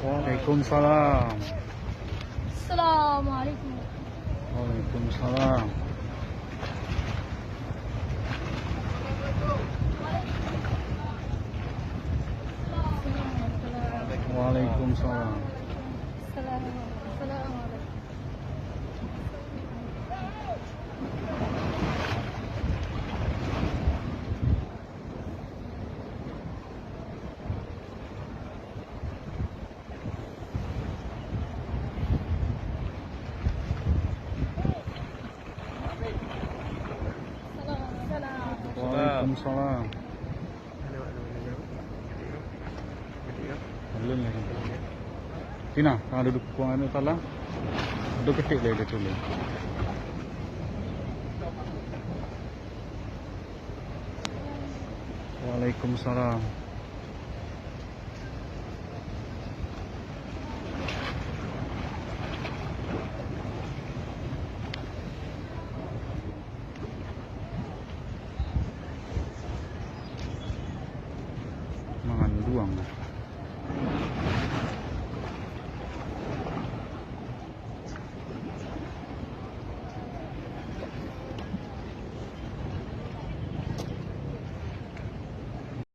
Waalaikumsalam. Assalamualaikum. Waalaikumsalam. Waalaikumsalam. Assalamualaikum. Waalaikumsalam. Belum lagi. Tina, kalau duduk kuang itu salah. Duduk ketik dia tulis. Waalaikumsalam. Mangan duang.